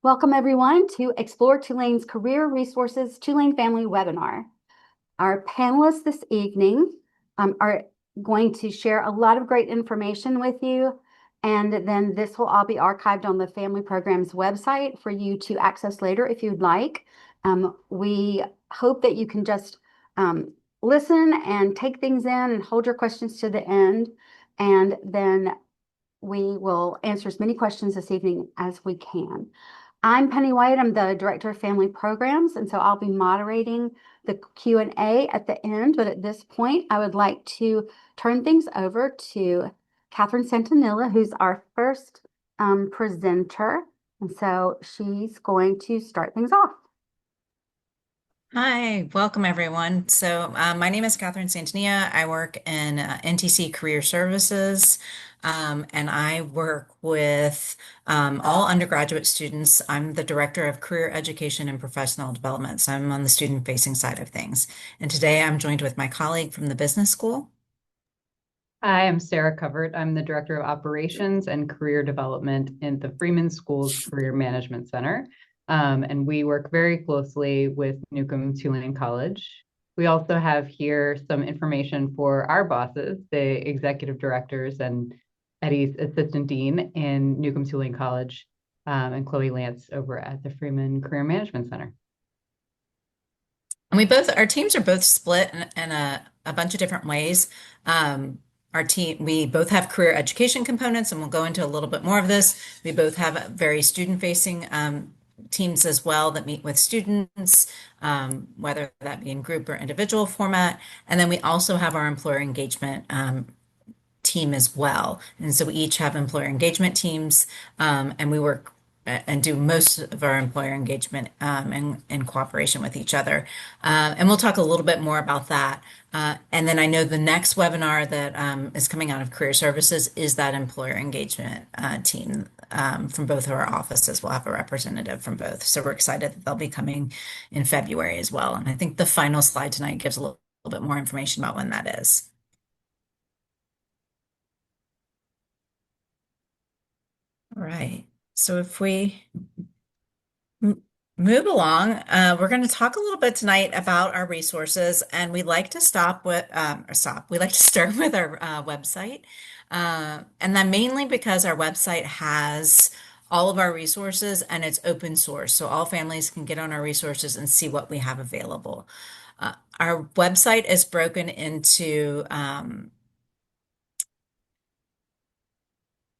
Welcome everyone to Explore Tulane's Career Resources Tulane Family webinar. Our panelists this evening are going to share a lot of great information with you, and then this will all be archived on the Family Programs website for you to access later if you'd like. We hope that you can just listen and take things in and hold your questions to the end, and then we will answer as many questions this evening as we can. I'm Penny White. I'm the Director of Family Programs, and so I'll be moderating the Q&A at the end. But at this point, I would like to turn things over to Kathryn Santanilla, who's our first presenter. And so she's going to start things off. Hi, welcome everyone. My name is Kathryn Santanilla. I work in NTC Career Services, and I work with all undergraduate students. I'm the Director of Career Education and Professional Development, so I'm on the student-facing side of things. And today I'm joined with my colleague from the business school. Hi, I'm Sarah Covert. I'm the Director of Operations and Career Development in the Freeman School's Career Management Center. And we work very closely with Newcomb-Tulane College. We also have here some information for our bosses, the executive directors and Eddie's assistant dean in Newcomb-Tulane College, and Chloe Lance over at the Freeman Career Management Center. And our teams are both split in a bunch of different ways. We both have career education components, and we'll go into a little bit more of this. We both have very student-facing teams as well that meet with students, whether that be in group or individual format. And then we also have our employer engagement team as well. And so we each have employer engagement teams, and we work and do most of our employer engagement in cooperation with each other. And we'll talk a little bit more about that. And then I know the next webinar that is coming out of Career Services is that employer engagement team from both of our offices. We'll have a representative from both. So we're excited that they'll be coming in February as well. And I think the final slide tonight gives a little bit more information about when that is. All right. So if we move along, we're going to talk a little bit tonight about our resources, and we like to We like to start with our website, and then mainly because our website has all of our resources and it's open source, so all families can get on our resources and see what we have available. Our website is broken into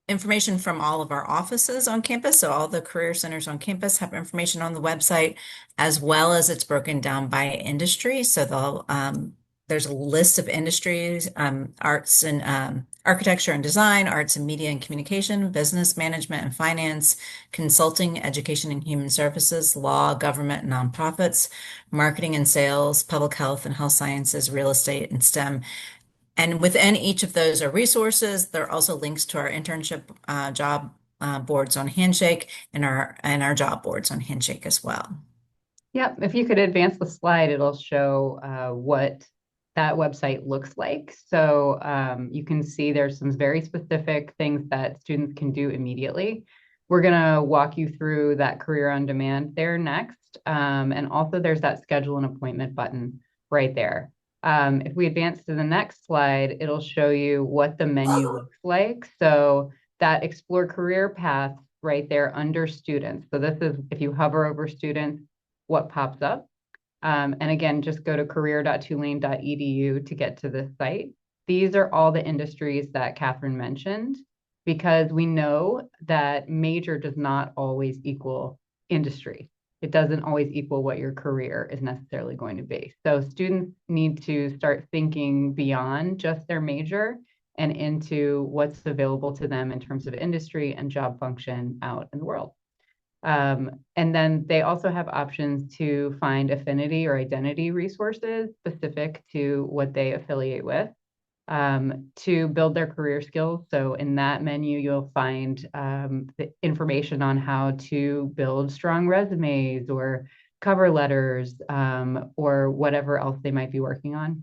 information from all of our offices on campus. So all the career centers on campus have information on the website, as well as it's broken down by industry. So there's a list of industries, arts and architecture and design, arts and media and communication, business management and finance, consulting, education and human services, law, government and nonprofits, marketing and sales, public health and health sciences, real estate and STEM. And within each of those are resources. There are also links to our internship job boards on Handshake and our job boards on Handshake as well. Yep, if you could advance the slide, it'll show what that website looks like. So you can see there's some very specific things that students can do immediately. We're going to walk you through that career on demand there next. And also there's that schedule an appointment button right there. If we advance to the next slide, it'll show you what the menu looks like. So that explore career path right there under students. So this is, if you hover over students, what pops up. And again, just go to career.tulane.edu to get to this site. These are all the industries that Kathryn mentioned, because we know that major does not always equal industry. It doesn't always equal what your career is necessarily going to be. So students need to start thinking beyond just their major and into what's available to them in terms of industry and job function out in the world. And then they also have options to find affinity or identity resources specific to what they affiliate with, to build their career skills. So in that menu, you'll find the information on how to build strong resumes or cover letters, or whatever else they might be working on.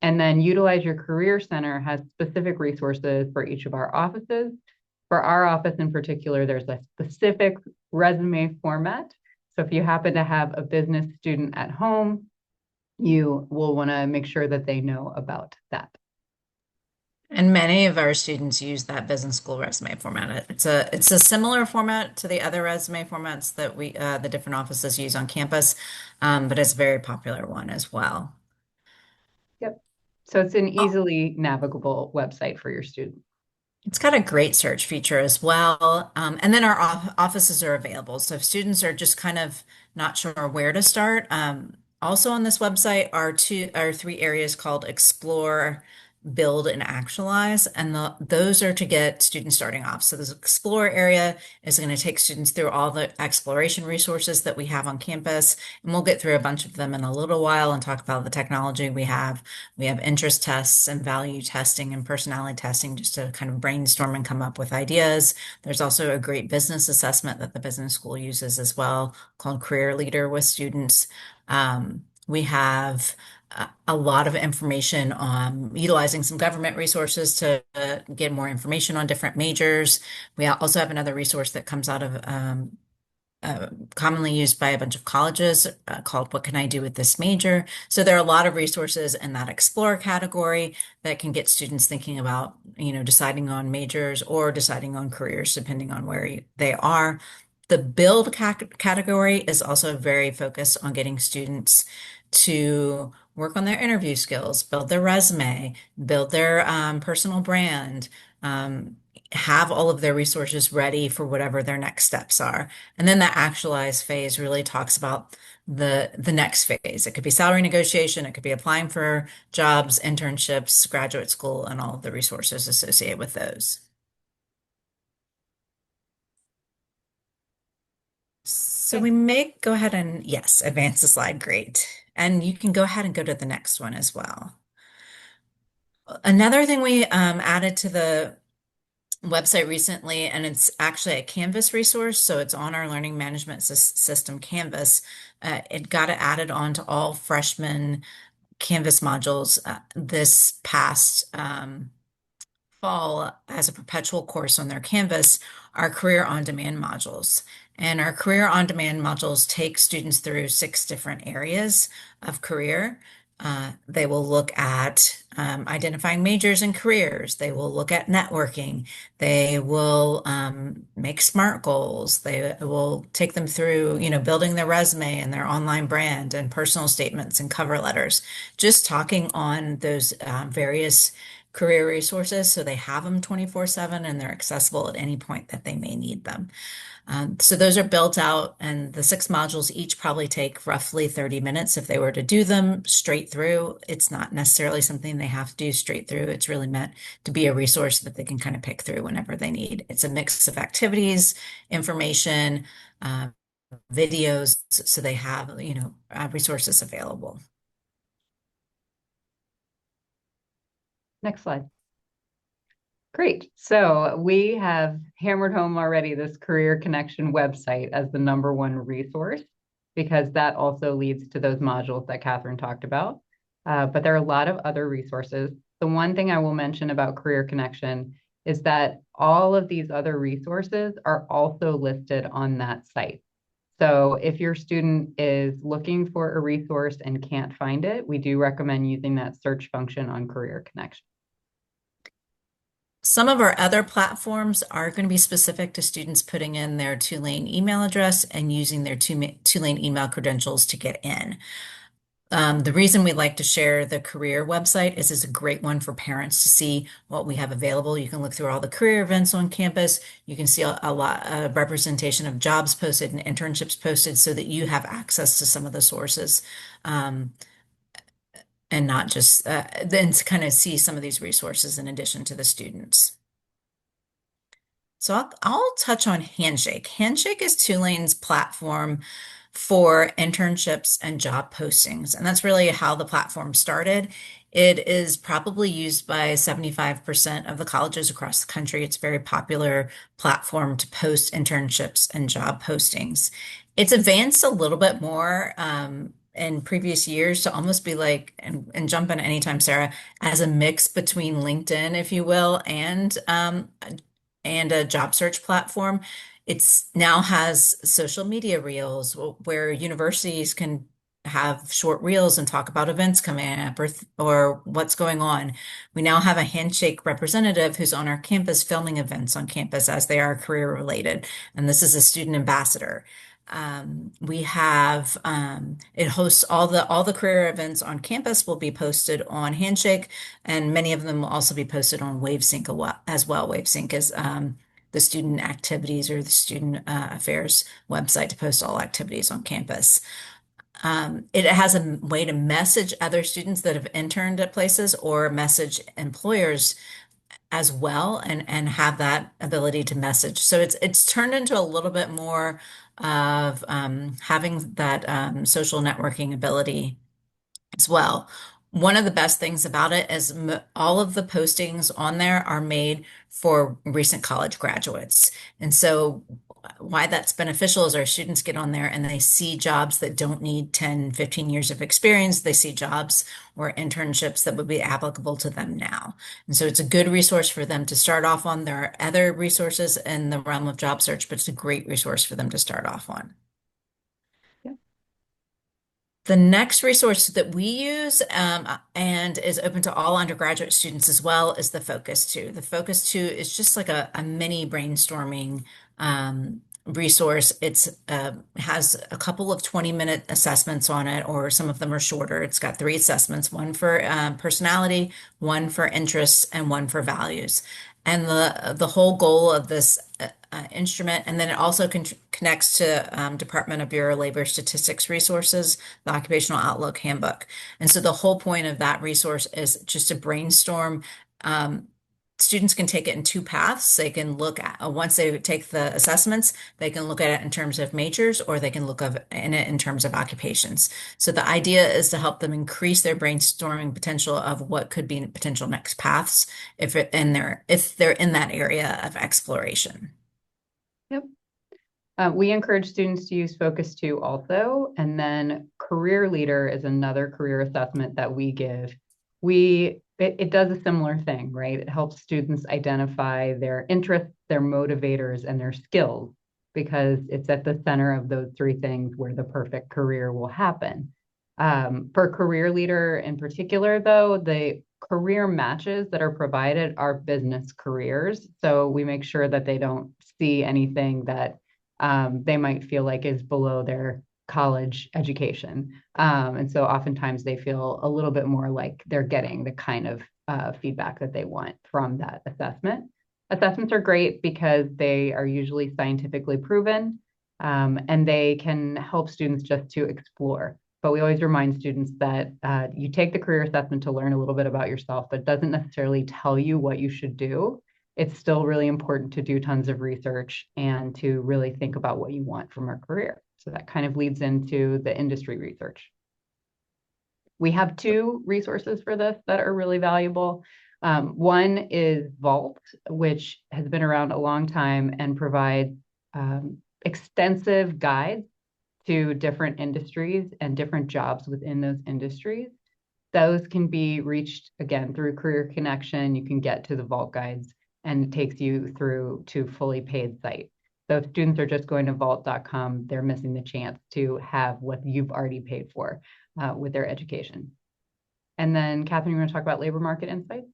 And then Utilize Your Career Center has specific resources for each of our offices. For our office in particular, there's a specific resume format. So if you happen to have a business student at home, you will want to make sure that they know about that. And many of our students use that business school resume format. It's a similar format to the other resume formats that the different offices use on campus, but it's a very popular one as well. Yep. So it's an easily navigable website for your student. It's got a great search feature as well. And then our offices are available. So if students are just kind of not sure where to start, also on this website are three areas called Explore, Build, and Actualize. And those are to get students starting off. So this Explore area is going to take students through all the exploration resources that we have on campus. And we'll get through a bunch of them in a little while and talk about the technology we have. We have interest tests and value testing and personality testing just to kind of brainstorm and come up with ideas. There's also a great business assessment that the business school uses as well, called Career Leader with students. We have a lot of information on utilizing some government resources to get more information on different majors. We also have another resource that comes out of commonly used by a bunch of colleges called What Can I Do with This Major? So there are a lot of resources in that Explore category that can get students thinking about, deciding on majors or deciding on careers, depending on where they are. The Build category is also very focused on getting students to work on their interview skills, build their resume, build their personal brand, have all of their resources ready for whatever their next steps are. And then the Actualize phase really talks about the next phase. It could be salary negotiation, it could be applying for jobs, internships, graduate school, and all of the resources associated with those. So we may go ahead and, yes, advance the slide. Great. And you can go ahead and go to the next one as well. Another thing we added to the website recently, and it's actually a Canvas resource, so it's on our learning management system, Canvas. It got it added on to all freshman Canvas modules this past fall as a perpetual course on their Canvas, our Career on Demand modules. And our Career on Demand modules take students through 6 different areas of career. They will look at identifying majors and careers. They will look at networking. They will make SMART goals. They will take them through, building their resume and their online brand and personal statements and cover letters. Just talking on those various career resources so they have them 24/7 and they're accessible at any point that they may need them. So those are built out, and the 6 modules each probably take roughly 30 minutes if they were to do them straight through. It's not necessarily something they have to do straight through. It's really meant to be a resource that they can kind of pick through whenever they need. It's a mix of activities, information, videos, so they have, resources available. Next slide. Great. So we have hammered home already this Career Connection website as the #1 resource, because that also leads to those modules that Kathryn talked about. But there are a lot of other resources. The one thing I will mention about Career Connection is that all of these other resources are also listed on that site. So if your student is looking for a resource and can't find it, we do recommend using that search function on Career Connection. Some of our other platforms are going to be specific to students putting in their Tulane email address and using their Tulane email credentials to get in. The reason we like to share the career website is it's a great one for parents to see what we have available. You can look through all the career events on campus. You can see a lot of representation of jobs posted and internships posted so that you have access to some of the sources. And not just then to kind of see some of these resources in addition to the students. So I'll touch on Handshake. Handshake is Tulane's platform for internships and job postings, and that's really how the platform started. It is probably used by 75% of the colleges across the country. It's a very popular platform to post internships and job postings. It's advanced a little bit more in previous years to almost be like, and jump in anytime, Sarah, as a mix between LinkedIn, if you will, and a job search platform. It's now has social media reels where universities can have short reels and talk about events coming up or what's going on. We now have a handshake representative who's on our campus filming events on campus as they are career related. And this is a student ambassador. We have it hosts all the career events on campus will be posted on Handshake, and many of them will also be posted on WaveSync as well. WaveSync is the student activities or the student affairs website to post all activities on campus. It has a way to message other students that have interned at places or message employers as well and have that ability to message. So it's turned into a little bit more of having that social networking ability as well. One of the best things about it is all of the postings on there are made for recent college graduates. And so why that's beneficial is our students get on there and they see jobs that don't need 10, 15 years of experience. They see jobs or internships that would be applicable to them now. And so it's a good resource for them to start off on. There are other resources in the realm of job search, but it's a great resource for them to start off on. The next resource that we use and is open to all undergraduate students as well is the Focus 2. The Focus 2 is just like a mini brainstorming resource. It has a couple of 20-minute assessments on it, or some of them are shorter. It's got 3 assessments, one for personality, one for interests, and one for values. And the whole goal of this instrument, and then it also connects to Department of Bureau of Labor Statistics resources, the Occupational Outlook Handbook. And so the whole point of that resource is just to brainstorm. Students can take it in 2 paths. They can look at, once they take the assessments, they can look at it in terms of majors, or they can look at it in terms of occupations. So the idea is to help them increase their brainstorming potential of what could be potential next paths if they're in that area of exploration. Yep. We encourage students to use Focus 2 also, and then Career Leader is another career assessment that we give. It does a similar thing, right? It helps students identify their interests, their motivators, and their skills, because it's at the center of those 3 things where the perfect career will happen. For Career Leader in particular, though, the career matches that are provided are business careers. So we make sure that they don't see anything that they might feel like is below their college education. And so oftentimes they feel a little bit more like they're getting the kind of feedback that they want from that assessment. Assessments are great because they are usually scientifically proven, and they can help students just to explore. But we always remind students that you take the career assessment to learn a little bit about yourself, but it doesn't necessarily tell you what you should do. It's still really important to do tons of research and to really think about what you want from a career. So that kind of leads into the industry research. We have 2 resources for this that are really valuable. One is Vault, which has been around a long time and provides extensive guides to different industries and different jobs within those industries. Those can be reached, again, through Career Connection. You can get to the Vault guides, and it takes you through to fully paid site. So if students are just going to vault.com, they're missing the chance to have what you've already paid for with their education. And then, Kathryn, you want to talk about labor market insights?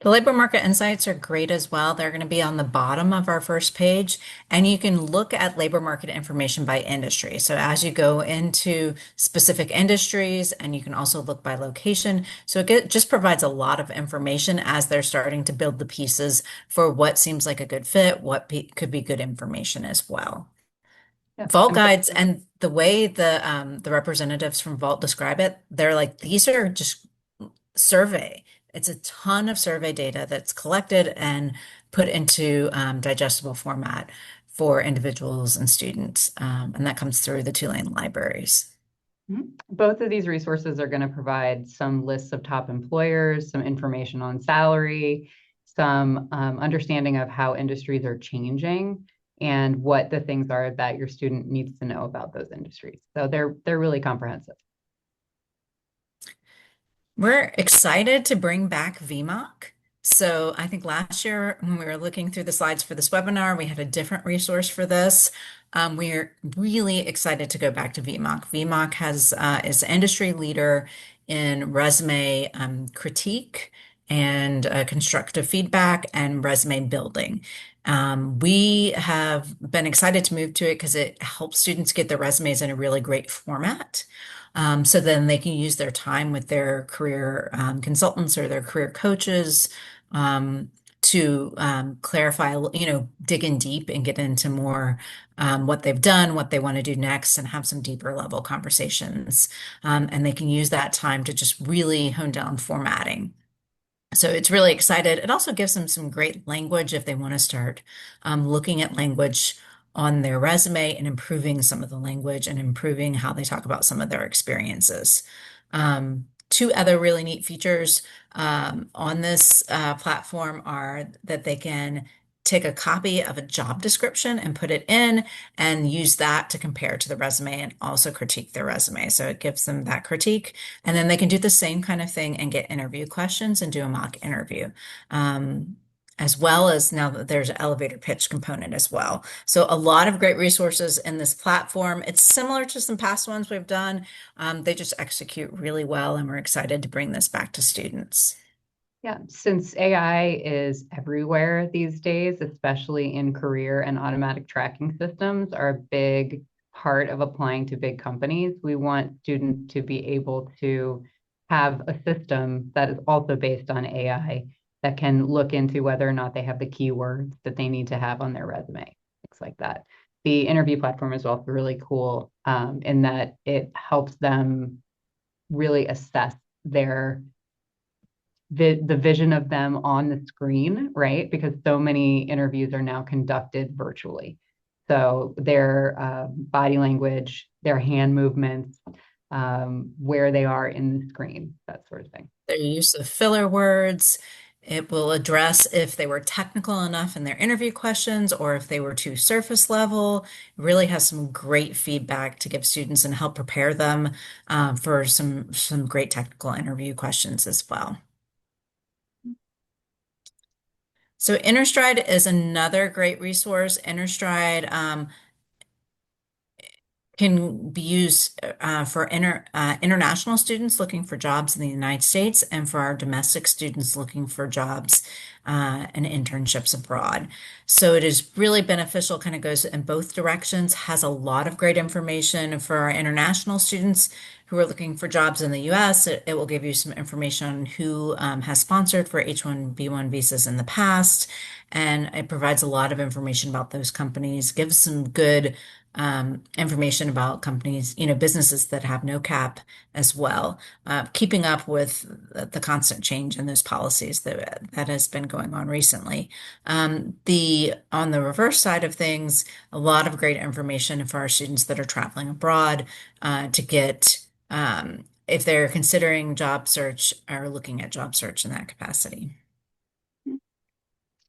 The labor market insights are great as well. They're going to be on the bottom of our first page, and you can look at labor market information by industry. So as you go into specific industries, and you can also look by location. So it just provides a lot of information as they're starting to build the pieces for what seems like a good fit, what could be good information as well. Yeah. Vault guides, and the way the representatives from Vault describe it, they're like, these are just survey. It's a ton of survey data that's collected and put into digestible format for individuals and students. And that comes through the Tulane libraries. Both of these resources are going to provide some lists of top employers, some information on salary, some understanding of how industries are changing, and what the things are that your student needs to know about those industries. So they're really comprehensive. We're excited to bring back VMOC. So I think last year when we were looking through the slides for this webinar, we had a different resource for this. We're really excited to go back to VMOC. VMOC is the industry leader in resume critique and constructive feedback and resume building. We have been excited to move to it because it helps students get their resumes in a really great format. So then they can use their time with their career consultants or their career coaches um, to clarify, dig in deep and get into more what they've done, what they want to do next, and have some deeper level conversations. And they can use that time to just really hone down formatting. So it's really excited. It also gives them some great language if they want to start looking at language on their resume and improving some of the language and improving how they talk about some of their experiences. Two other really neat features on this platform are that they can take a copy of a job description and put it in and use that to compare to the resume and also critique their resume. So it gives them that critique. And then they can do the same kind of thing and get interview questions and do a mock interview. As well as now that there's an elevator pitch component as well. So a lot of great resources in this platform. It's similar to some past ones we've done. They just execute really well, and we're excited to bring this back to students. Yeah, since AI is everywhere these days, especially in career and automatic tracking systems are a big part of applying to big companies. We want students to be able to have a system that is also based on AI that can look into whether or not they have the keywords that they need to have on their resume, things like that. The interview platform is also really cool in that it helps them really assess the vision of them on the screen, right? Because so many interviews are now conducted virtually. So their body language, their hand movements, where they are in the screen, that sort of thing. Their use of filler words. It will address if they were technical enough in their interview questions or if they were too surface level. It really has some great feedback to give students and help prepare them for some great technical interview questions as well. So InnerStride is another great resource. InnerStride can be used for international students looking for jobs in the United States and for our domestic students looking for jobs and internships abroad. So it is really beneficial, kind of goes in both directions, has a lot of great information for our international students who are looking for jobs in the US. It will give you some information on who has sponsored for H-1B1 visas in the past. And it provides a lot of information about those companies, gives some good information about companies, businesses that have no cap as well, keeping up with the constant change in those policies that has been going on recently. On the reverse side of things, a lot of great information for our students that are traveling abroad to get if they're considering job search or looking at job search in that capacity.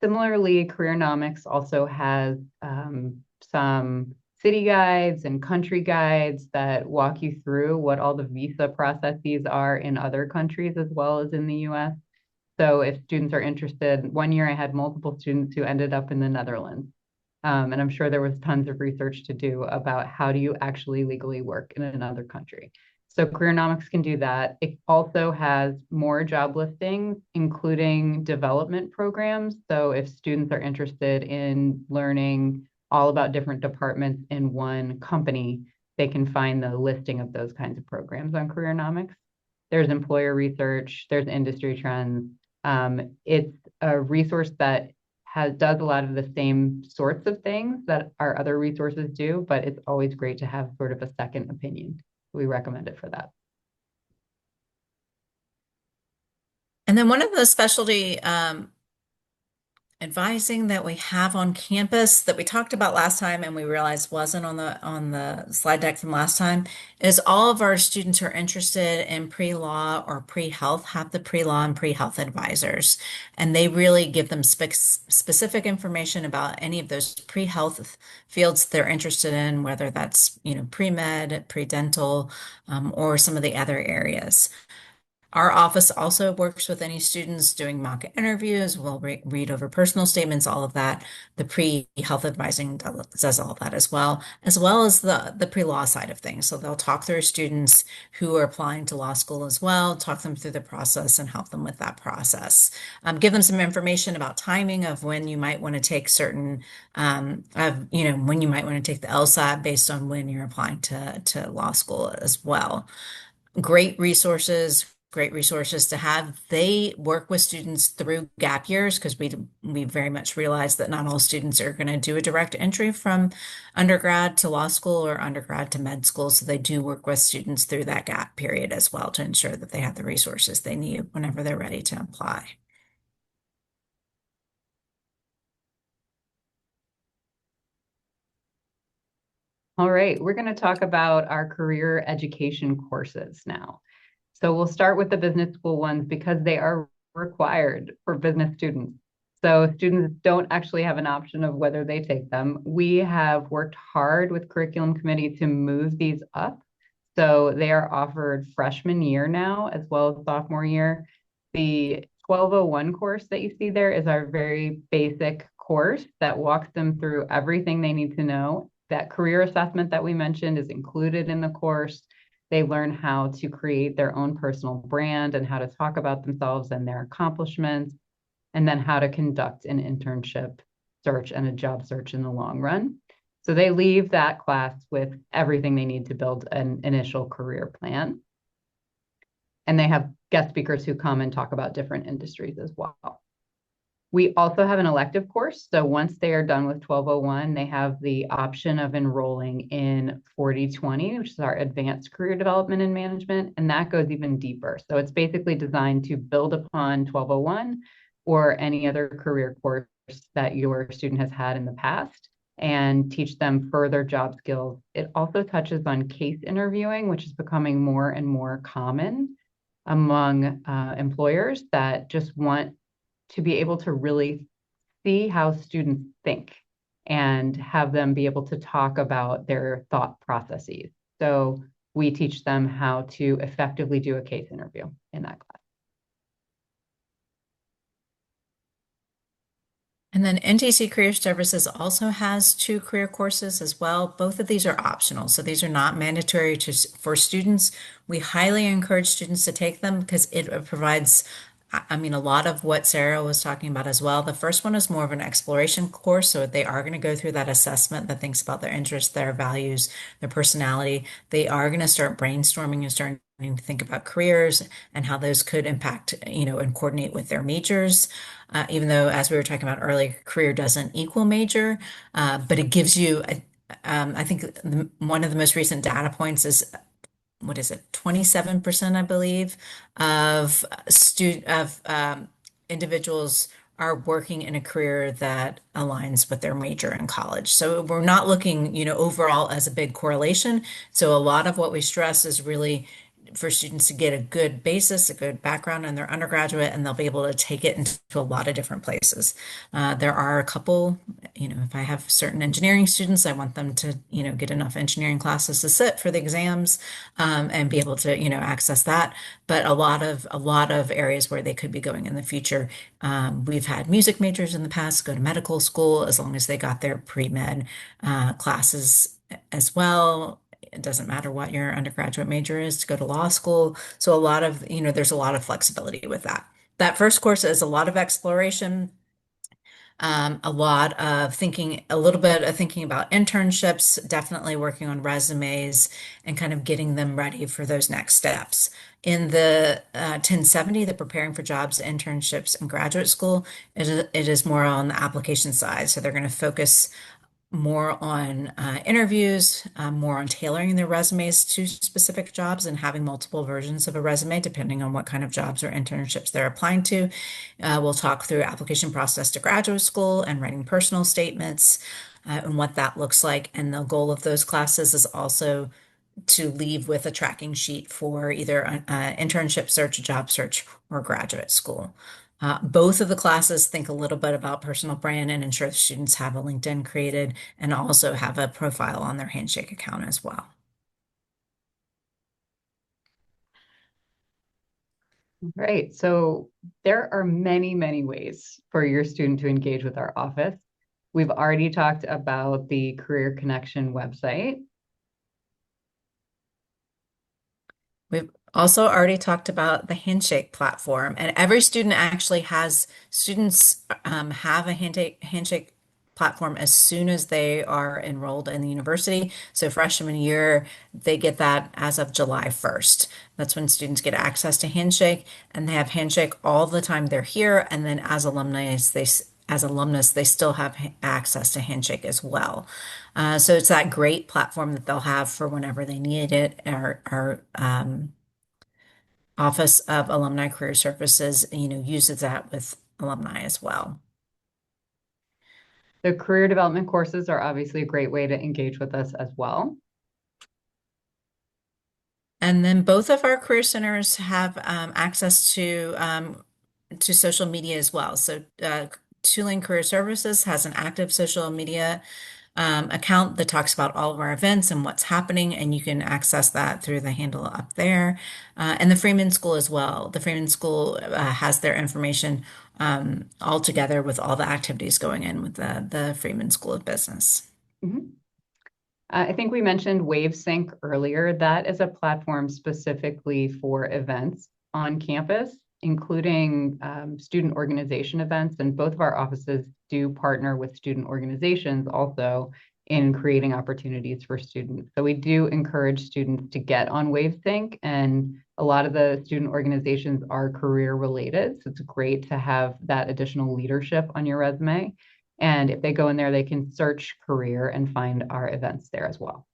Similarly, Careernomics also has some city guides and country guides that walk you through what all the visa processes are in other countries as well as in the US. So if students are interested, one year I had multiple students who ended up in the Netherlands. And I'm sure there was tons of research to do about how do you actually legally work in another country. So Careernomics can do that. It also has more job listings, including development programs. So if students are interested in learning all about different departments in one company, they can find the listing of those kinds of programs on Careernomics. There's employer research, there's industry trends. It's a resource that does a lot of the same sorts of things that our other resources do, but it's always great to have sort of a second opinion. We recommend it for that. And then one of the specialty advising that we have on campus that we talked about last time and we realized wasn't on the slide deck from last time is all of our students who are interested in pre-law or pre-health have the pre-law and pre-health advisors, and they really give them specific information about any of those pre-health fields they're interested in, whether that's pre-med, pre-dental, or some of the other areas. Our office also works with any students doing mock interviews. We'll read over personal statements, all of that. The pre-health advising does all that as well as the pre-law side of things. So they'll talk through students who are applying to law school as well, talk them through the process and help them with that process. Give them some information about timing of when you might want to take certain, when you might want to take the LSAT based on when you're applying to law school as well. Great resources to have. They work with students through gap years because we very much realize that not all students are going to do a direct entry from undergrad to law school or undergrad to med school. So they do work with students through that gap period as well to ensure that they have the resources they need whenever they're ready to apply. All right, we're going to talk about our career education courses now. So we'll start with the business school ones because they are required for business students. So students don't actually have an option of whether they take them. We have worked hard with curriculum committee to move these up. So they are offered freshman year now as well as sophomore year. The 1201 course that you see there is our very basic course that walks them through everything they need to know. That career assessment that we mentioned is included in the course. They learn how to create their own personal brand and how to talk about themselves and their accomplishments, and then how to conduct an internship search and a job search in the long run. So they leave that class with everything they need to build an initial career plan. And they have guest speakers who come and talk about different industries as well. We also have an elective course. So once they are done with 1201, they have the option of enrolling in 4020, which is our advanced career development and management. And that goes even deeper. So it's basically designed to build upon 1201 or any other career course that your student has had in the past and teach them further job skills. It also touches on case interviewing, which is becoming more and more common among employers that just want to be able to really see how students think and have them be able to talk about their thought processes. So we teach them how to effectively do a case interview in that class. And then NTC Career Services also has 2 career courses as well. Both of these are optional, so these are not mandatory for students. We highly encourage students to take them because it provides, I mean, a lot of what Sarah was talking about as well. The first one is more of an exploration course, so they are going to go through that assessment that thinks about their interests, their values, their personality. They are going to start brainstorming and starting to think about careers and how those could impact, and coordinate with their majors. Even though, as we were talking about earlier, career doesn't equal major, but it gives you, I think one of the most recent data points is, what is it, 27%, I believe, of individuals are working in a career that aligns with their major in college. So we're not looking, overall as a big correlation. So a lot of what we stress is really for students to get a good basis, a good background in their undergraduate, and they'll be able to take it into a lot of different places. There are a couple, if I have certain engineering students, I want them to, get enough engineering classes to sit for the exams, and be able to, access that. But a lot of areas where they could be going in the future. We've had music majors in the past go to medical school as long as they got their pre-med classes as well. It doesn't matter what your undergraduate major is to go to law school. So there's a lot of flexibility with that. That first course is a lot of exploration, a lot of thinking, a little bit of thinking about internships, definitely working on resumes and kind of getting them ready for those next steps. In the 1070, the preparing for jobs, internships, and graduate school, it is more on the application side. So they're going to focus more on interviews, more on tailoring their resumes to specific jobs and having multiple versions of a resume depending on what kind of jobs or internships they're applying to. We'll talk through application process to graduate school and writing personal statements and what that looks like. And the goal of those classes is also to leave with a tracking sheet for either an internship search, job search, or graduate school. Both of the classes think a little bit about personal brand and ensure the students have a LinkedIn created and also have a profile on their Handshake account as well. Right. So there are many, many ways for your student to engage with our office. We've already talked about the Career Connection website. We've also already talked about the handshake platform, and every student actually has students have a handshake platform as soon as they are enrolled in the university. So freshman year, they get that as of July 1st. That's when students get access to handshake, and they have handshake all the time they're here. And then as alumnus, they still have access to handshake as well. So it's that great platform that they'll have for whenever they need it. Our Office of Alumni Career Services, uses that with alumni as well. The career development courses are obviously a great way to engage with us as well. And then both of our career centers have access to social media as well. So Tulane Career Services has an active social media account that talks about all of our events and what's happening, and you can access that through the handle up there. And the Freeman School as well. The Freeman School has their information all together with all the activities going in with the Freeman School of Business. Mhm. I think we mentioned WaveSync earlier. That is a platform specifically for events on campus, including student organization events. And both of our offices do partner with student organizations also in creating opportunities for students. So we do encourage students to get on WaveSync, and a lot of the student organizations are career related. So it's great to have that additional leadership on your resume. And if they go in there, they can search career and find our events there as well.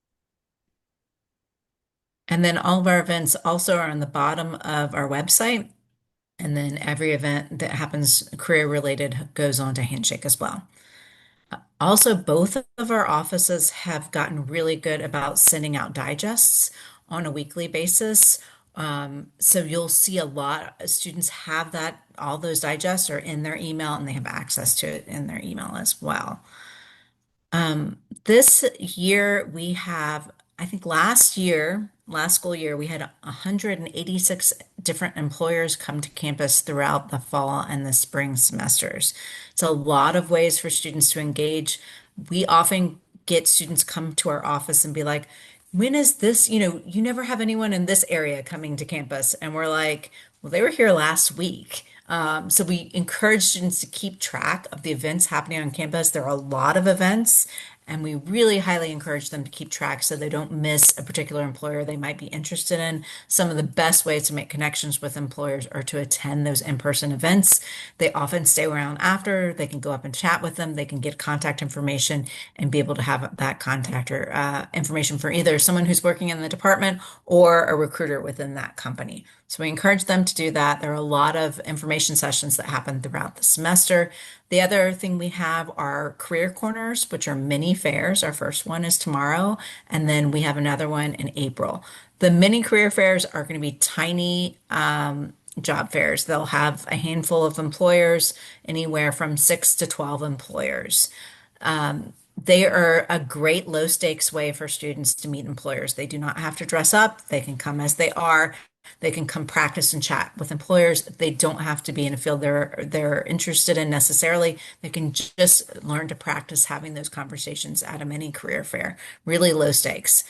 And then all of our events also are on the bottom of our website. And then every event that happens career related goes on to Handshake as well. Also, both of our offices have gotten really good about sending out digests on a weekly basis. So you'll see a lot of students have that, all those digests are in their email and they have access to it in their email as well. This year we have, I think last school year, we had 186 different employers come to campus throughout the fall and the spring semesters. It's a lot of ways for students to engage. We often get students come to our office and be like, when is this, you never have anyone in this area coming to campus. And we're like, well, they were here last week. So we encourage students to keep track of the events happening on campus. There are a lot of events, and we really highly encourage them to keep track so they don't miss a particular employer they might be interested in. Some of the best ways to make connections with employers are to attend those in-person events. They often stay around after. They can go up and chat with them. They can get contact information and be able to have that contact or information for either someone who's working in the department or a recruiter within that company. So we encourage them to do that. There are a lot of information sessions that happen throughout the semester. The other thing we have are career corners, which are mini fairs. Our first one is tomorrow, and then we have another one in April. The mini career fairs are going to be tiny job fairs. They'll have a handful of employers, anywhere from 6 to 12 employers. They are a great low stakes way for students to meet employers. They do not have to dress up. They can come as they are. They can come practice and chat with employers. They don't have to be in a field they're interested in necessarily. They can just learn to practice having those conversations at a mini career fair. Really low stakes.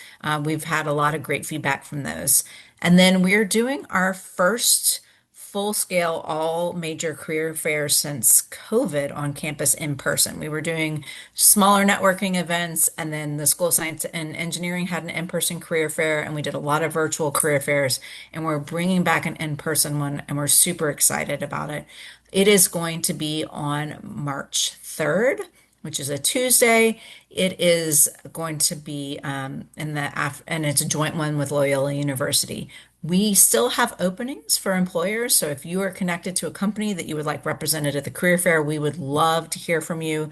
We've had a lot of great feedback from those. And then we're doing our first full scale, all major career fairs since COVID on campus in person. We were doing smaller networking events, and then the School of Science and Engineering had an in person career fair, and we did a lot of virtual career fairs. And we're bringing back an in person one, and we're super excited about it. It is going to be on March 3rd, which is a Tuesday. It is going to be and it's a joint one with Loyola University. We still have openings for employers. So if you are connected to a company that you would like represented at the career fair, we would love to hear from you.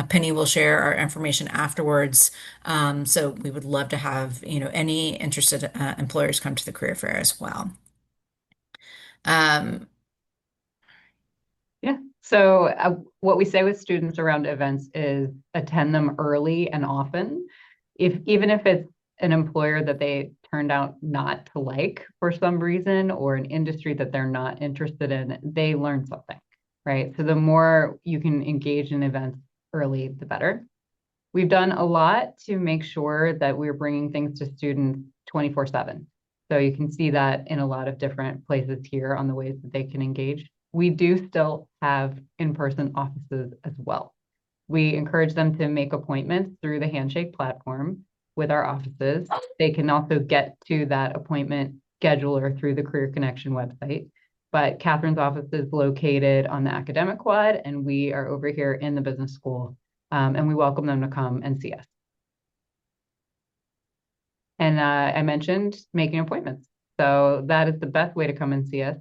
Penny will share our information afterwards. So we would love to have, any interested employers come to the career fair as well. Um, Yeah. So what we say with students around events is attend them early and often. Even if it's an employer that they turned out not to like for some reason, or an industry that they're not interested in, they learn something, right? So the more you can engage in events early, the better. We've done a lot to make sure that we're bringing things to students 24/7. So you can see that in a lot of different places here on the ways that they can engage. We do still have in-person offices as well. We encourage them to make appointments through the Handshake platform with our offices. They can also get to that appointment scheduler through the Career Connection website. But Kathryn's office is located on the academic quad, and we are over here in the business school. And we welcome them to come and see us. And I mentioned making appointments. So that is the best way to come and see us,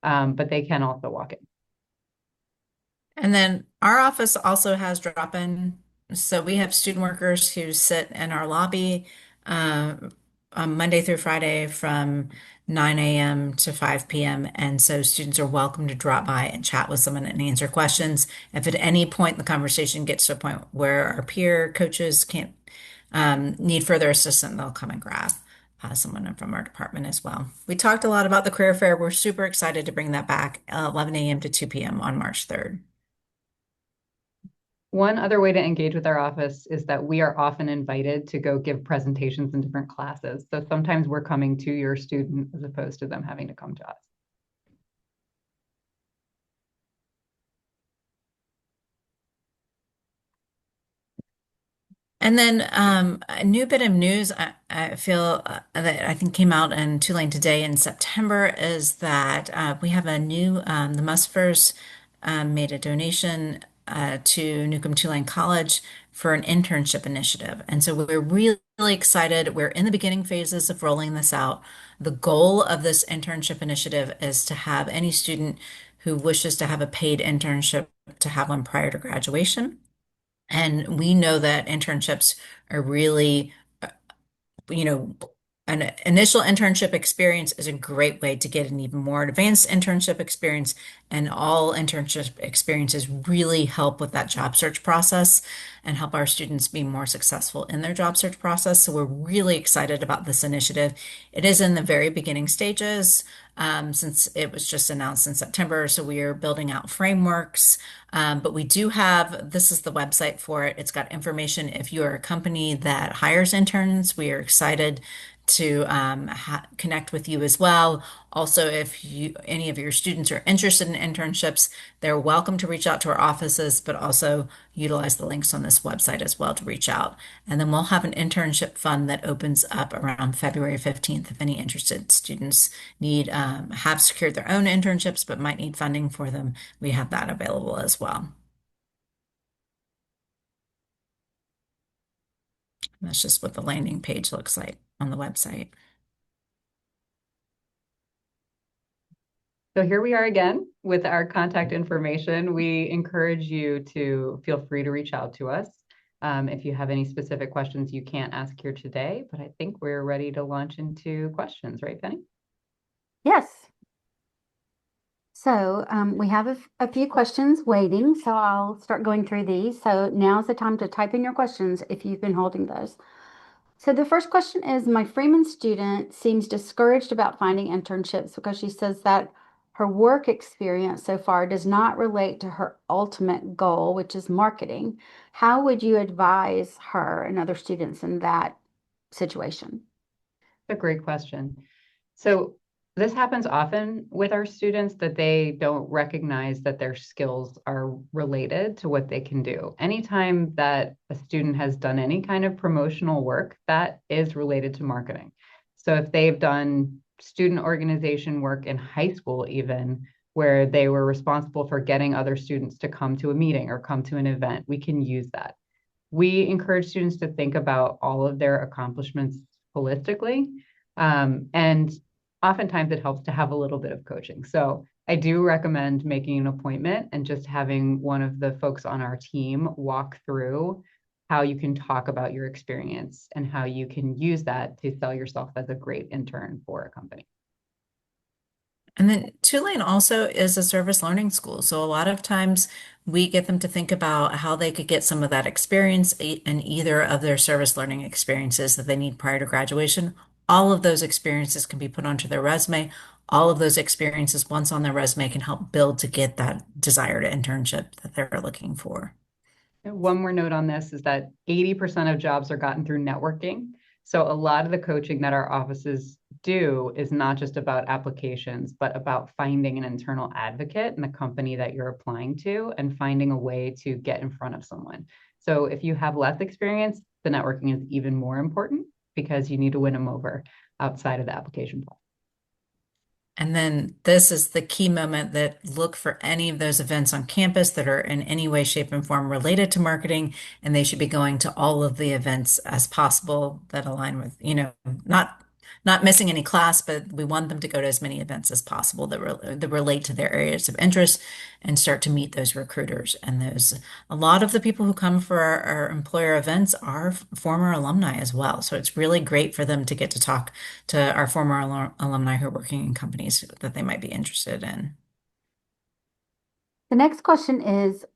but they can also walk in. And then our office also has drop-in. So we have student workers who sit in our lobby uh, on Monday through Friday from 9 a.m. to 5 p.m. And so students are welcome to drop by and chat with someone and answer questions. If at any point the conversation gets to a point where our peer coaches can't need further assistance, they'll come and grab someone from our department as well. We talked a lot about the career fair. We're super excited to bring that back 11 a.m. to 2 p.m. on March 3rd. One other way to engage with our office is that we are often invited to go give presentations in different classes. So sometimes we're coming to your student as opposed to them having to come to us. And then a new bit of news I feel that I think came out in Tulane Today in September is that we have a new, the Musfers made a donation to Newcomb-Tulane College for an internship initiative. And so we're really, really excited. We're in the beginning phases of rolling this out. The goal of this internship initiative is to have any student who wishes to have a paid internship to have one prior to graduation. And we know that internships are really, you know, an initial internship experience is a great way to get an even more advanced internship experience. And all internship experiences really help with that job search process and help our students be more successful in their job search process. So we're really excited about this initiative. It is in the very beginning stages. Since it was just announced in September. So we are building out frameworks. But we do have, this is the website for it. It's got information. If you are a company that hires interns, we are excited to connect with you as well. Also, if any of your students are interested in internships, they're welcome to reach out to our offices, but also utilize the links on this website as well to reach out. And then we'll have an internship fund that opens up around February 15th if any interested students need have secured their own internships but might need funding for them. We have that available as well. And that's just what the landing page looks like on the website. So here we are again with our contact information. We encourage you to feel free to reach out to us. If you have any specific questions you can't ask here today, but I think we're ready to launch into questions, right, Penny? Yes. So we have a few questions waiting, so I'll start going through these. So now's the time to type in your questions if you've been holding those. So the first question is, my Freeman student seems discouraged about finding internships because she says that her work experience so far does not relate to her ultimate goal, which is marketing. How would you advise her and other students in that situation? A great question. So this happens often with our students, that they don't recognize that their skills are related to what they can do. Anytime that a student has done any kind of promotional work, that is related to marketing. So if they've done student organization work in high school, even where they were responsible for getting other students to come to a meeting or come to an event, we can use that. We encourage students to think about all of their accomplishments holistically. And oftentimes it helps to have a little bit of coaching. So I do recommend making an appointment and just having one of the folks on our team walk through how you can talk about your experience and how you can use that to sell yourself as a great intern for a company. And then Tulane also is a service learning school. So a lot of times we get them to think about how they could get some of that experience in either of their service learning experiences that they need prior to graduation, All of those experiences can be put onto their resume. All of those experiences, once on their resume, can help build to get that desired internship that they're looking for. One more note on this is that 80% of jobs are gotten through networking. So a lot of the coaching that our offices do is not just about applications, but about finding an internal advocate in the company that you're applying to and finding a way to get in front of someone. So if you have less experience, the networking is even more important because you need to win them over outside of the application process. And then this is the key moment that look for any of those events on campus that are in any way, shape, and form related to marketing. And they should be going to all of the events as possible that align with, not missing any class, but we want them to go to as many events as possible that relate to their areas of interest and start to meet those recruiters. And a lot of the people who come for our employer events are former alumni as well. So it's really great for them to get to talk to our former alumni who are working in companies that they might be interested in. The next question is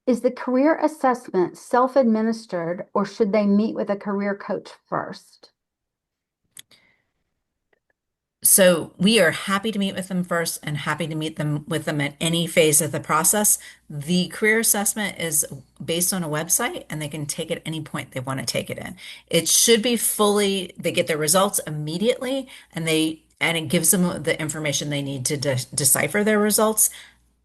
the career assessment self-administered or should they meet with a career coach first? So we are happy to meet with them first and happy to meet them with them at any phase of the process. The career assessment is based on a website and they can take it at any point they want to take it in. It should be they get their results immediately and it gives them the information they need to decipher their results.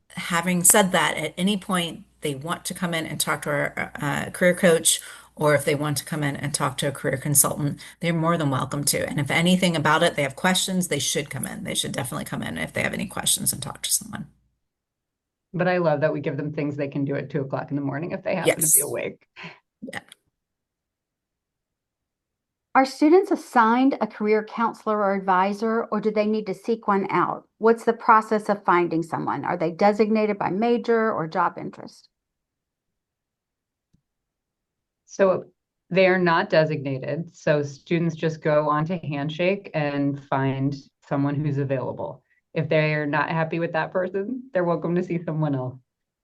Having said that, at any point they want to come in and talk to our career coach, or if they want to come in and talk to a career consultant, they're more than welcome to. And if anything about it, they have questions, they should come in. They should definitely come in if they have any questions and talk to someone. But I love that we give them things they can do at 2 o'clock in the morning if they happen to be Yes. awake. Yeah. Are students assigned a career counselor or advisor, or do they need to seek one out? What's the process of finding someone? Are they designated by major or job interest? So they are not designated. So students just go on to Handshake and find someone who's available. If they're not happy with that person, they're welcome to see someone else.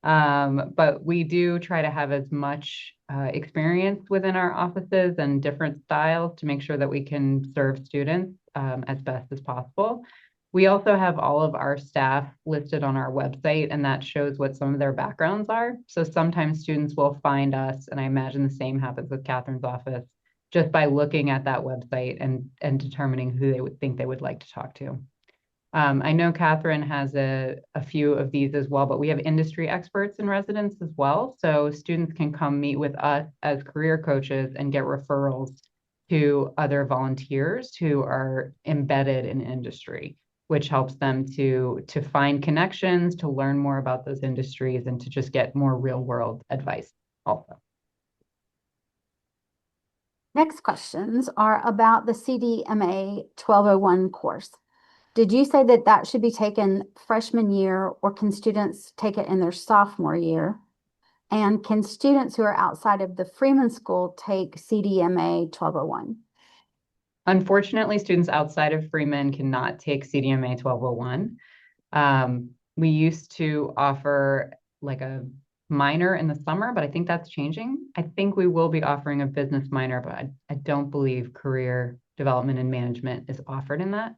But we do try to have as much experience within our offices and different styles to make sure that we can serve students as best as possible. We also have all of our staff listed on our website, and that shows what some of their backgrounds are. So sometimes students will find us, and I imagine the same happens with Kathryn's office, just by looking at that website and determining who they would think they would like to talk to. I know Kathryn has a few of these as well, but we have industry experts in residence as well. So students can come meet with us as career coaches and get referrals to other volunteers who are embedded in industry, which helps them to find connections, to learn more about those industries, and to just get more real world advice also. Next questions are about the CDMA 1201 course. Did you say that that should be taken freshman year, or can students take it in their sophomore year? And can students who are outside of the Freeman School take CDMA 1201? Unfortunately, students outside of Freeman cannot take CDMA 1201. We used to offer like a minor in the summer, but I think that's changing. I think we will be offering a business minor, but I don't believe career development and management is offered in that.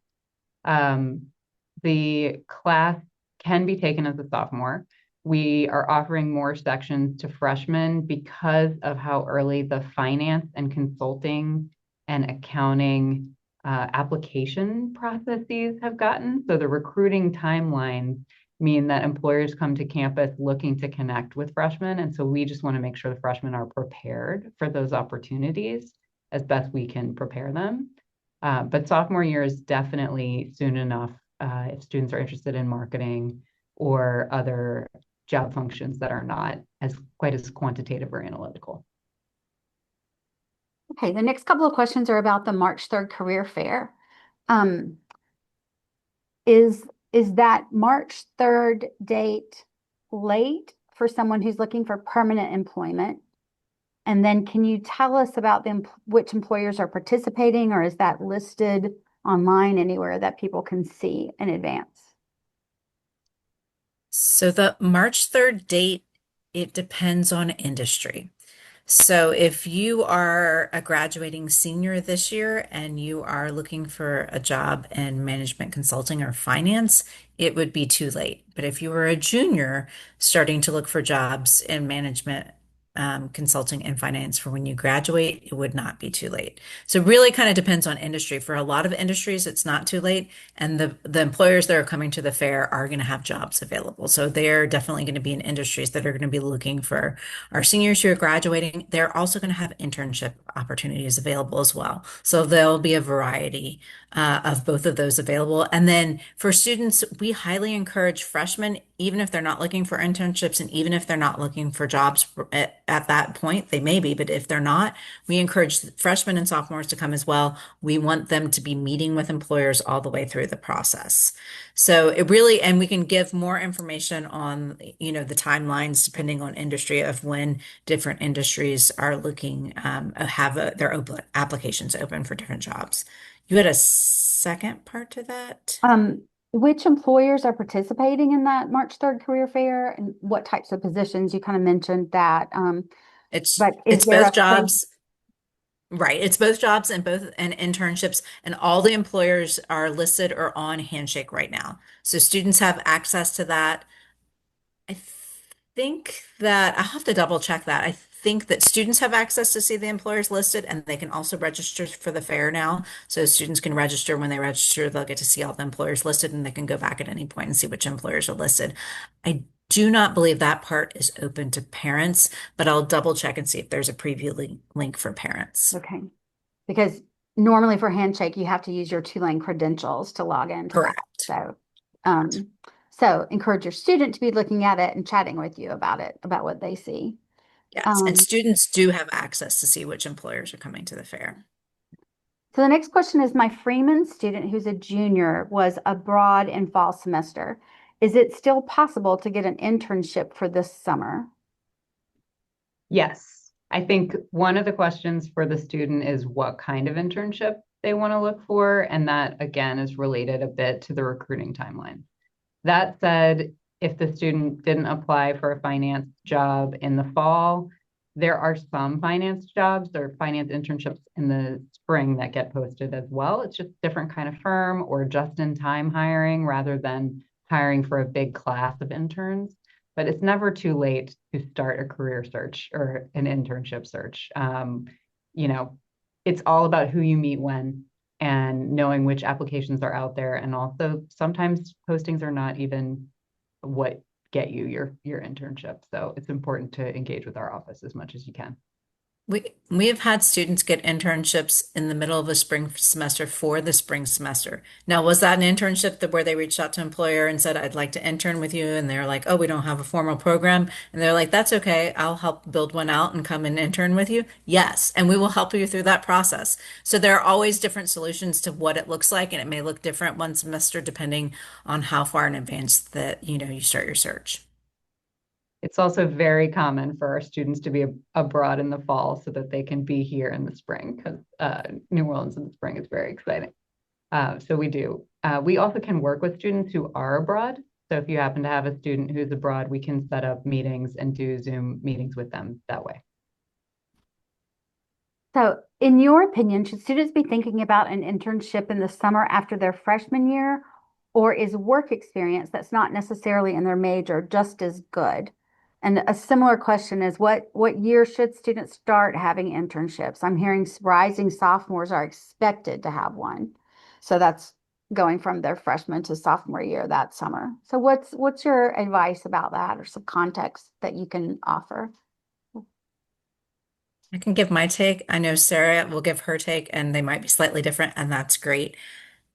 The class can be taken as a sophomore. We are offering more sections to freshmen because of how early the finance and consulting and accounting application processes have gotten. So the recruiting timelines mean that employers come to campus looking to connect with freshmen. And so we just want to make sure the freshmen are prepared for those opportunities as best we can prepare them. But sophomore year is definitely soon enough if students are interested in marketing or other job functions that are not quite as quantitative or analytical. Okay, the next couple of questions are about the March 3rd career fair. Is that March 3rd date late for someone who's looking for permanent employment? And then can you tell us about which employers are participating, or is that listed online anywhere that people can see in advance? So the March 3rd date, it depends on industry. So if you are a graduating senior this year and you are looking for a job in management consulting or finance, it would be too late. But if you were a junior starting to look for jobs in management, consulting and finance for when you graduate, it would not be too late. So it really kind of depends on industry. For a lot of industries, it's not too late. And the employers that are coming to the fair are going to have jobs available. So they're definitely going to be in industries that are going to be looking for our seniors who are graduating. They're also going to have internship opportunities available as well. So there'll be a variety of both of those available. And then for students, we highly encourage freshmen, even if they're not looking for internships and even if they're not looking for jobs at that point, they may be, but if they're not, we encourage freshmen and sophomores to come as well. We want them to be meeting with employers all the way through the process. So it really, and we can give more information on, the timelines depending on industry of when different industries are looking, have their open applications open for different jobs. You had a second part to that? Which employers are participating in that March 3rd career fair and what types of positions? You kind of mentioned that. It's But is it's there both a place? jobs, right? It's both jobs and internships, and all the employers are listed or on Handshake right now. So students have access to that. I think that I'll have to double check that. I think that students have access to see the employers listed and they can also register for the fair now. So students can register. When they register, they'll get to see all the employers listed and they can go back at any point and see which employers are listed. I do not believe that part is open to parents, but I'll double check and see if there's a preview link for parents. Okay. Because normally for Handshake, you have to use your Tulane credentials to log into that. Correct. So, so encourage your student to be looking at it and chatting with you about it, about what they see. Yes, and students do have access to see which employers are coming to the fair. So the next question is, my Freeman student who's a junior was abroad in fall semester. Is it still possible to get an internship for this summer? Yes. I think one of the questions for the student is what kind of internship they want to look for. And that, again, is related a bit to the recruiting timeline. That said, if the student didn't apply for a finance job in the fall, there are some finance jobs or finance internships in the spring that get posted as well. It's just different kind of firm or just-in-time hiring rather than hiring for a big class of interns. But it's never too late to start a career search or an internship search. It's all about who you meet when and knowing which applications are out there. And also sometimes postings are not even what get you your internship. So it's important to engage with our office as much as you can. We have had students get internships in the middle of a spring semester for the spring semester. Now, was that an internship where they reached out to employer and said, I'd like to intern with you? And they're like, oh, we don't have a formal program. And they're like, that's okay. I'll help build one out and come and intern with you. Yes. And we will help you through that process. So there are always different solutions to what it looks like. And it may look different one semester depending on how far in advance that, you start your search. It's also very common for our students to be abroad in the fall so that they can be here in the spring because New Orleans in the spring is very exciting. So we do. We also can work with students who are abroad. So if you happen to have a student who's abroad, we can set up meetings and do Zoom meetings with them that way. So in your opinion, should students be thinking about an internship in the summer after their freshman year, or is work experience that's not necessarily in their major just as good? And a similar question is, what year should students start having internships? I'm hearing rising sophomores are expected to have one. So that's going from their freshman to sophomore year that summer. So what's your advice about that or some context that you can offer? I can give my take. I know Sarah will give her take, and they might be slightly different, and that's great.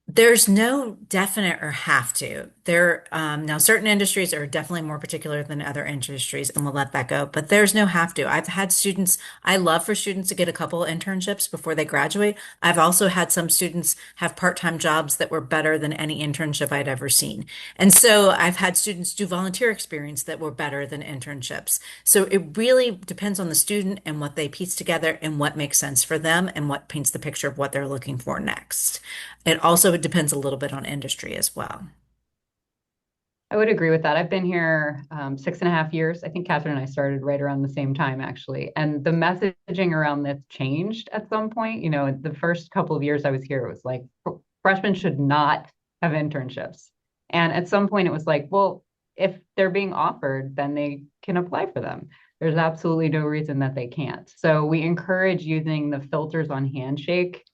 There's no definite or have to. Now certain industries are definitely more particular than other industries, and we'll let that go. But there's no have to. I've had students, I love for students to get a couple internships before they graduate. I've also had some students have part-time jobs that were better than any internship I'd ever seen. And so I've had students do volunteer experience that were better than internships. So it really depends on the student and what they piece together and what makes sense for them and what paints the picture of what they're looking for next. It also depends a little bit on industry as well. I would agree with that. I've been here 6.5 years. I think Kathryn and I started right around the same time, actually. And the messaging around this changed at some point. You know, the first couple of years I was here, it was like freshmen should not have internships. And at some point it was like, well, if they're being offered, then they can apply for them. There's absolutely no reason that they can't. So we encourage using the filters on Handshake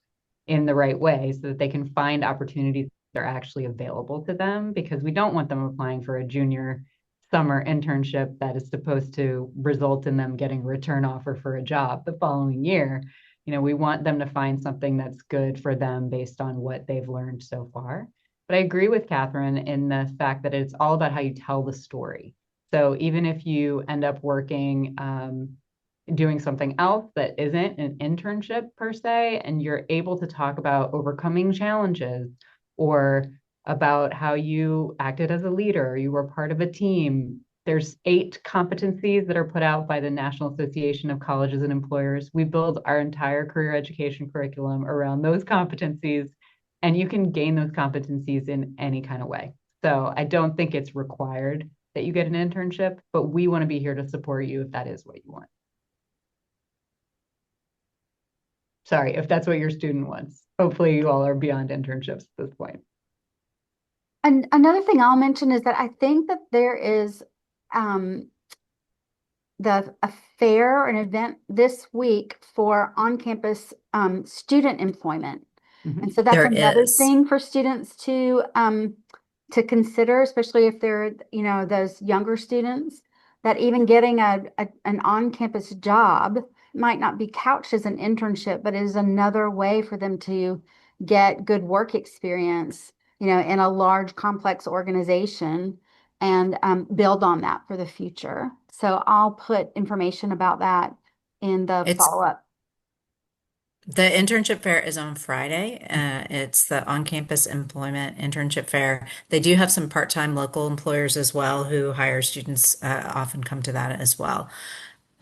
in the right way so that they can find opportunities that are actually available to them, because we don't want them applying for a junior summer internship that is supposed to result in them getting a return offer for a job the following year. You know, we want them to find something that's good for them based on what they've learned so far. But I agree with Kathryn in the fact that it's all about how you tell the story. So even if you end up working doing something else that isn't an internship per se, and you're able to talk about overcoming challenges or about how you acted as a leader, you were part of a team. There's 8 competencies that are put out by the National Association of Colleges and Employers. We build our entire career education curriculum around those competencies, and you can gain those competencies in any kind of way. So I don't think it's required that you get an internship, but we want to be here to support you if that is what you want. Sorry, if that's what your student wants. Hopefully you all are beyond internships at this point. And another thing I'll mention is that I think that there is a fair or an event this week for on-campus student employment. Mhm. And so that's There another is. thing for students to consider, especially if they're, you know, those younger students, that even getting an on-campus job might not be couched as an internship, but is another way for them to get good work experience, you know, in a large, complex organization, and build on that for the future. So I'll put information about that in the It's follow-up. The internship fair is on Friday. It's the on-campus employment internship fair. They do have some part-time local employers as well who hire students, often come to that as well.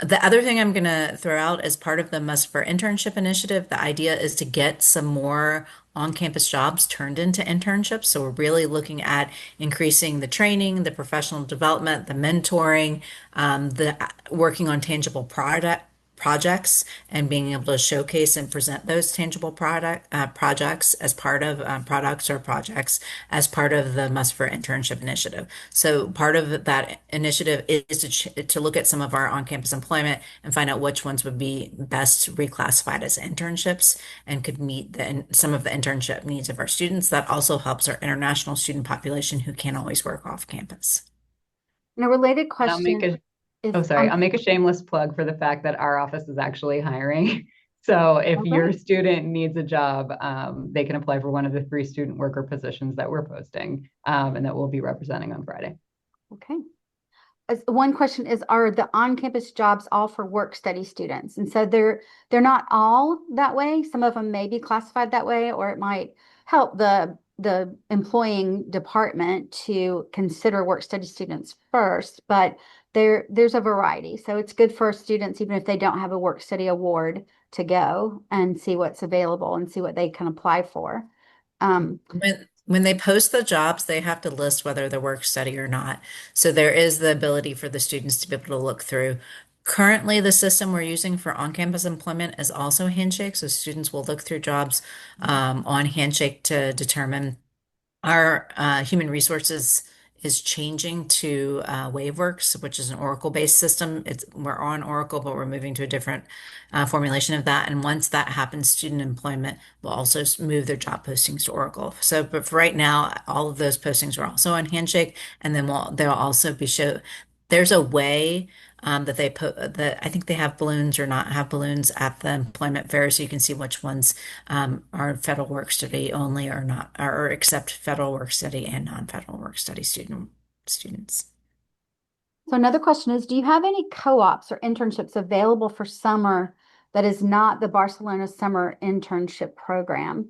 The other thing I'm going to throw out as part of the Must for Internship initiative, the idea is to get some more on-campus jobs turned into internships. So we're really looking at increasing the training, the professional development, the mentoring, the working on tangible projects and being able to showcase and present those tangible projects as part of products or projects as part of the Must for Internship initiative. So part of that initiative is to look at some of our on-campus employment and find out which ones would be best reclassified as internships and could meet some of the internship needs of our students. That also helps our international student population who can't always work off campus. And a related And I'll make question is, I'll make a shameless plug for the fact that our office is actually hiring. So if your great. student needs a job, they can apply for one of the 3 student worker positions that we're posting, and that we'll be representing on Friday. Okay. One question is, are the on-campus jobs all for work study students? And so they're not all that way. Some of them may be classified that way, or it might help the employing department to consider work study students first, but there's a variety. So it's good for students, even if they don't have a work study award, to go and see what's available and see what they can apply for. When they post the jobs, they have to list whether they're work study or not. So there is the ability for the students to be able to look through. Currently, the system we're using for on-campus employment is also Handshake. So students will look through jobs on Handshake to determine. Our human resources is changing to WaveWorks, which is an Oracle-based system. We're on Oracle, but we're moving to a different formulation of that. And once that happens, student employment will also move their job postings to Oracle. So, but for right now, all of those postings are also on Handshake, and then they'll also be show. There's a way that they put that I think they have balloons or not have balloons at the employment fair, so you can see which ones are federal work study only or not, or accept federal work study and non-federal work study students. So another question is, do you have any co-ops or internships available for summer that is not the Barcelona Summer Internship Program?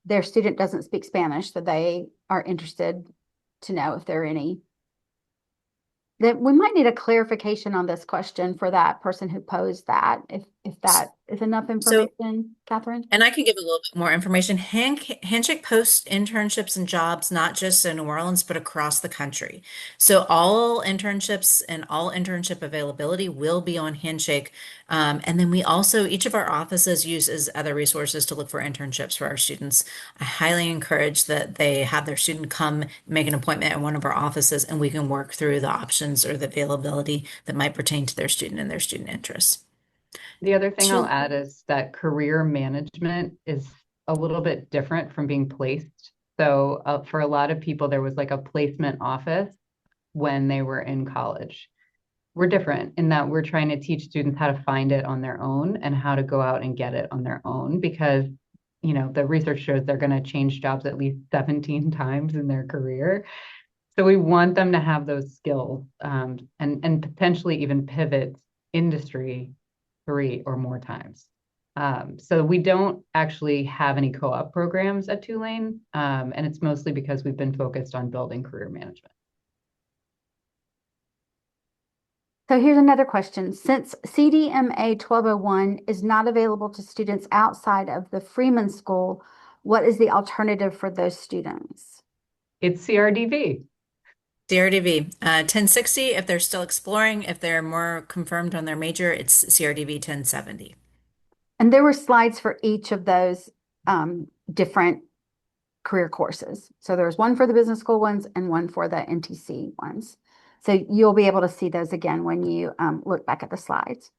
Their student doesn't speak Spanish, so they are interested to know if there are any. That we might need a clarification on this question for that person who posed that. if that is enough So information, Kathryn. and I can give a little bit more information. Handshake posts internships and jobs, not just in New Orleans, but across the country. So all internships and all internship availability will be on Handshake. And then we also, each of our offices uses other resources to look for internships for our students. I highly encourage that they have their student come make an appointment at one of our offices and we can work through the options or the availability that might pertain to their student and their student interests. The other thing I'll To add is that career management is a little bit different from being placed. So for a lot of people, there was like a placement office when they were in college. We're different in that we're trying to teach students how to find it on their own and how to go out and get it on their own because, the research shows they're going to change jobs at least 17 times in their career. So we want them to have those skills and potentially even pivot industry 3 or more times. So we don't actually have any co-op programs at Tulane, and it's mostly because we've been focused on building career management. So here's another question. Since CDMA 1201 is not available to students outside of the Freeman School, what is the alternative for those students? It's CRDV. CRDV, 1060 if they're still exploring. If they're more confirmed on their major, it's CRDV 1070. And there were slides for each of those different career courses. So there's one for the business school ones and one for the NTC ones. So you'll be able to see those again when you look back at the slides.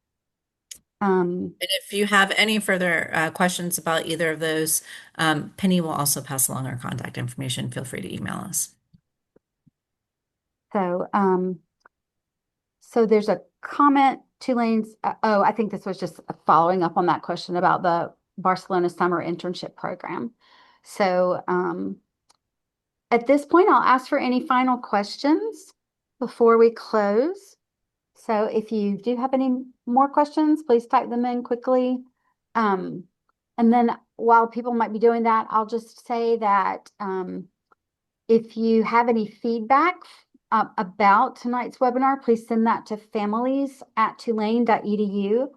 And if you have any further questions about either of those, Penny will also pass along our contact information. Feel free to email us. So, so there's a comment, Tulane's, oh, I think this was just following up on that question about the Barcelona Summer Internship Program. So at this point, I'll ask for any final questions before we close. So if you do have any more questions, please type them in quickly. And then while people might be doing that, I'll just say that if you have any feedback about tonight's webinar, please send that to families@tulane.edu.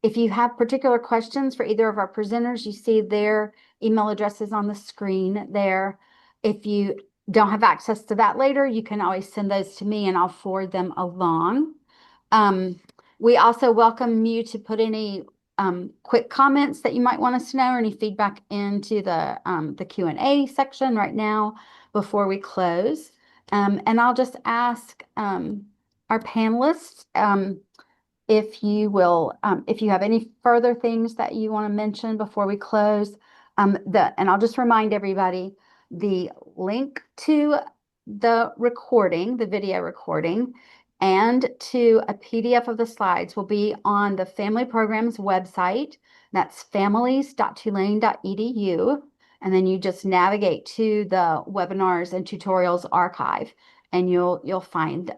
If you have particular questions for either of our presenters, you see their email addresses on the screen there. If you don't have access to that later, you can always send those to me and I'll forward them along. We also welcome you to put any quick comments that you might want us to know or any feedback into the Q&A section right now before we close. And I'll just ask our panelists if you will, if you have any further things that you want to mention before we close. And I'll just remind everybody, the link to the recording, the video recording, and to a PDF of the slides will be on the Family Programs website. That's families.tulane.edu. And then you just navigate to the webinars and tutorials archive, and you'll find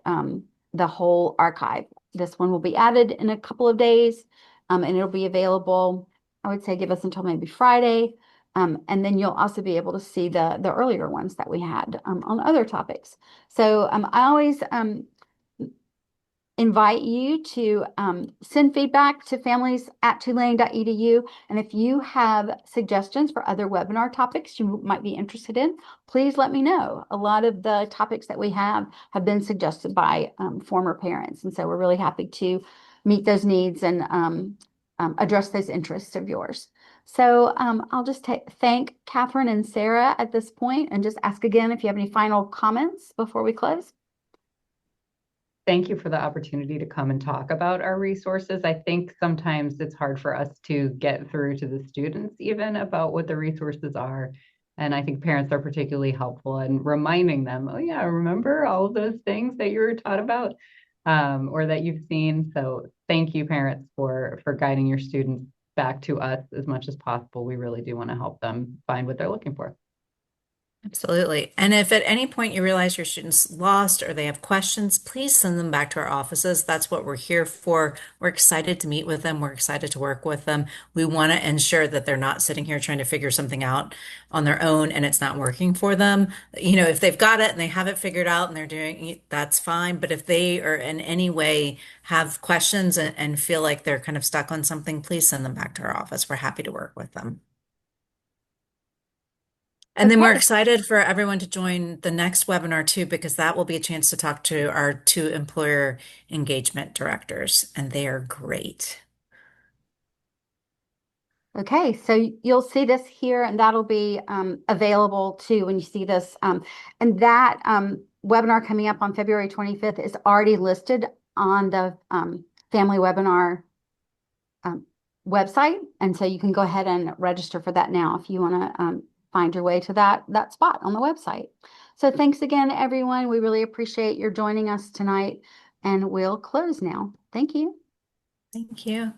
the whole archive. This one will be added in a couple of days, and it'll be available, I would say give us until maybe Friday. And then you'll also be able to see the earlier ones that we had on other topics. So I always invite you to send feedback to families@tulane.edu. And if you have suggestions for other webinar topics you might be interested in, please let me know. A lot of the topics that we have been suggested by former parents. And so we're really happy to meet those needs and address those interests of yours. So I'll just thank Kathryn and Sarah at this point and just ask again if you have any final comments before we close. Thank you for the opportunity to come and talk about our resources. I think sometimes it's hard for us to get through to the students even about what the resources are. And I think parents are particularly helpful in reminding them, oh yeah, remember all of those things that you were taught about or that you've seen. So thank you, parents, for guiding your students back to us as much as possible. We really do want to help them find what they're looking for. Absolutely. And if at any point you realize your student's lost or they have questions, please send them back to our offices. That's what we're here for. We're excited to meet with them. We're excited to work with them. We want to ensure that they're not sitting here trying to figure something out on their own and it's not working for them. You know, if they've got it and they have it figured out and they're doing it, that's fine. But if they are in any way have questions and feel like they're kind of stuck on something, please send them back to our office. We're happy to work with them. And then we're Okay. excited for everyone to join the next webinar too, because that will be a chance to talk to our 2 employer engagement directors, and they are great. Okay, so you'll see this here, and that'll be available too when you see this. And that webinar coming up on February 25th is already listed on the family webinar website. And so you can go ahead and register for that now if you want to find your way to that spot on the website. So thanks again, everyone. We really appreciate your joining us tonight, and we'll close now. Thank you. Thank you.